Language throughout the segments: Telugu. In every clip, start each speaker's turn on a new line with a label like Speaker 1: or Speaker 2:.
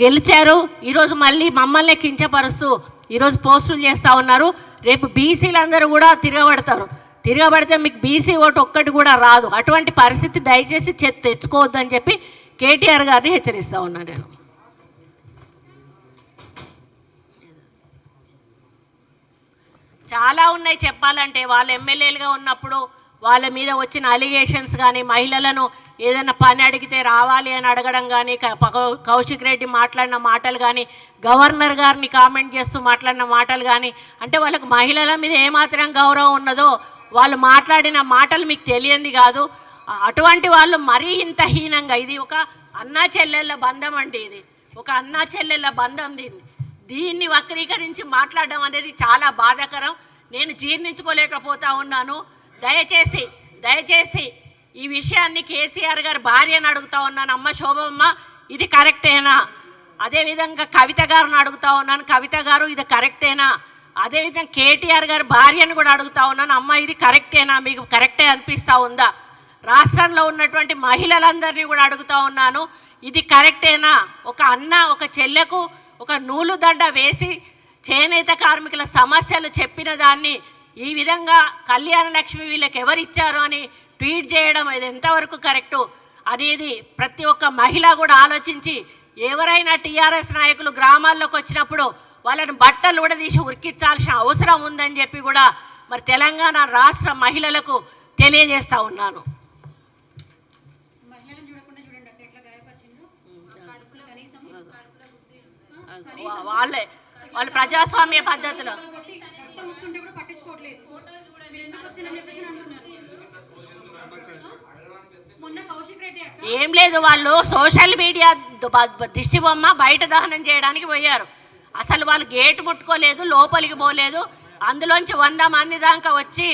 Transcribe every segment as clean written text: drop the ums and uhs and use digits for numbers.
Speaker 1: గెలిచారు, ఈరోజు మళ్ళీ మమ్మల్ని కించపరుస్తూ ఈరోజు పోస్టులు చేస్తూ ఉన్నారు. రేపు బీసీలందరూ కూడా తిరగబడితే మీకు బీసీ ఓటు ఒక్కటి కూడా రాదు. అటువంటి పరిస్థితి దయచేసి తెచ్చుకోవద్దు అని చెప్పి కేటీఆర్ గారిని హెచ్చరిస్తూ ఉన్నాను నేను. చాలా ఉన్నాయి చెప్పాలంటే. వాళ్ళు ఎమ్మెల్యేలుగా ఉన్నప్పుడు వాళ్ళ మీద వచ్చిన అలిగేషన్స్ కానీ, మహిళలను ఏదైనా పని అడిగితే రావాలి అని అడగడం కానీ, కౌశిక్ రెడ్డి మాట్లాడిన మాటలు కానీ, గవర్నర్ గారిని కామెంట్ చేస్తూ మాట్లాడిన మాటలు కానీ, అంటే వాళ్ళకు మహిళల మీద ఏమాత్రం గౌరవం ఉన్నదో వాళ్ళు మాట్లాడిన మాటలు మీకు తెలియంది కాదు. అటువంటి వాళ్ళు మరీ ఇంత హీనంగా, ఇది ఒక అన్నా చెల్లెళ్ళ బంధం అండి, ఇది ఒక అన్నా చెల్లెళ్ళ బంధం. దీన్ని వక్రీకరించి మాట్లాడడం అనేది చాలా బాధాకరం. నేను జీర్ణించుకోలేకపోతా ఉన్నాను. దయచేసి ఈ విషయాన్ని కేసీఆర్ గారి భార్యను అడుగుతా ఉన్నాను, అమ్మ శోభమ్మ ఇది కరెక్టేనా? అదేవిధంగా కవిత గారిని అడుగుతా ఉన్నాను, కవిత గారు ఇది కరెక్టేనా? అదేవిధంగా కేటీఆర్ గారి భార్యను కూడా అడుగుతా ఉన్నాను, అమ్మ ఇది కరెక్టేనా? మీకు కరెక్టే అనిపిస్తూ ఉందా? రాష్ట్రంలో ఉన్నటువంటి మహిళలందరినీ కూడా అడుగుతా ఉన్నాను, ఇది కరెక్టేనా? ఒక అన్న ఒక చెల్లెకు ఒక నూలు దండ వేసి చేనేత కార్మికుల సమస్యలు చెప్పిన దాన్ని ఈ విధంగా కళ్యాణ లక్ష్మి వీళ్ళకి ఎవరిచ్చారు అని ట్వీట్ చేయడం ఇది ఎంతవరకు కరెక్టు అనేది ప్రతి ఒక్క మహిళ కూడా ఆలోచించి, ఎవరైనా టీఆర్ఎస్ నాయకులు గ్రామాల్లోకి వచ్చినప్పుడు వాళ్ళని బట్టలు కూడా తీసి ఉరికించాల్సిన అవసరం ఉందని చెప్పి కూడా మరి తెలంగాణ రాష్ట్ర మహిళలకు తెలియజేస్తూ ఉన్నాను. వాళ్ళు ప్రజాస్వామ్య పద్ధతిలో ఏం లేదు, వాళ్ళు సోషల్ మీడియా దిష్టి బొమ్మ బయట దహనం చేయడానికి పోయారు. అసలు వాళ్ళు గేటు ముట్టుకోలేదు, లోపలికి పోలేదు. అందులోంచి 100 మంది దాకా వచ్చి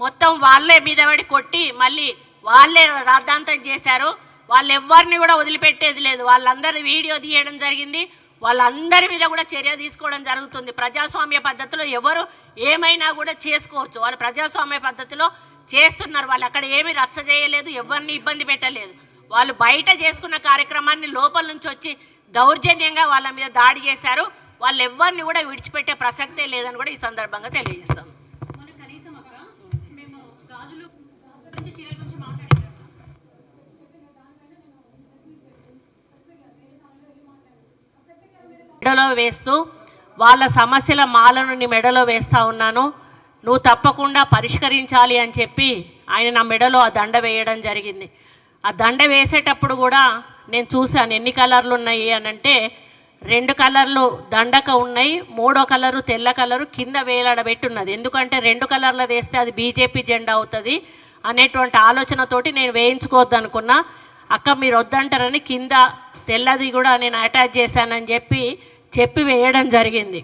Speaker 1: మొత్తం వాళ్ళే మీద పడి కొట్టి మళ్ళీ వాళ్ళే రాద్ధాంతం చేశారు. వాళ్ళు ఎవరిని కూడా వదిలిపెట్టేది లేదు. వాళ్ళందరి వీడియో తీయడం జరిగింది. వాళ్ళందరి మీద కూడా చర్య తీసుకోవడం జరుగుతుంది. ప్రజాస్వామ్య పద్ధతిలో ఎవరు ఏమైనా కూడా చేసుకోవచ్చు. వాళ్ళు ప్రజాస్వామ్య పద్ధతిలో చేస్తున్నారు. వాళ్ళు అక్కడ ఏమీ రచ్చ చేయలేదు, ఎవరిని ఇబ్బంది పెట్టలేదు. వాళ్ళు బయట చేసుకున్న కార్యక్రమాన్ని లోపల నుంచి వచ్చి దౌర్జన్యంగా వాళ్ళ మీద దాడి చేశారు. వాళ్ళు ఎవరిని కూడా విడిచిపెట్టే ప్రసక్తే లేదని కూడా ఈ సందర్భంగా తెలియజేస్తాం. మెడలో వేస్తూ వాళ్ళ సమస్యల మాలను నీ మెడలో వేస్తూ ఉన్నాను, నువ్వు తప్పకుండా పరిష్కరించాలి అని చెప్పి ఆయన నా మెడలో ఆ దండ వేయడం జరిగింది. ఆ దండ వేసేటప్పుడు కూడా నేను చూశాను ఎన్ని కలర్లు ఉన్నాయి అని అంటే 2 కలర్లు దండక ఉన్నాయి, 3వ కలరు తెల్ల కలరు కింద వేలాడబెట్టున్నది. ఎందుకంటే 2 కలర్లు వేస్తే అది బీజేపీ జెండా అవుతుంది అనేటువంటి ఆలోచనతోటి నేను వేయించుకోవద్దు అనుకున్నా. అక్క మీరు వద్దంటారని కింద తెల్లది కూడా నేను అటాచ్ చేశానని చెప్పి వేయడం జరిగింది.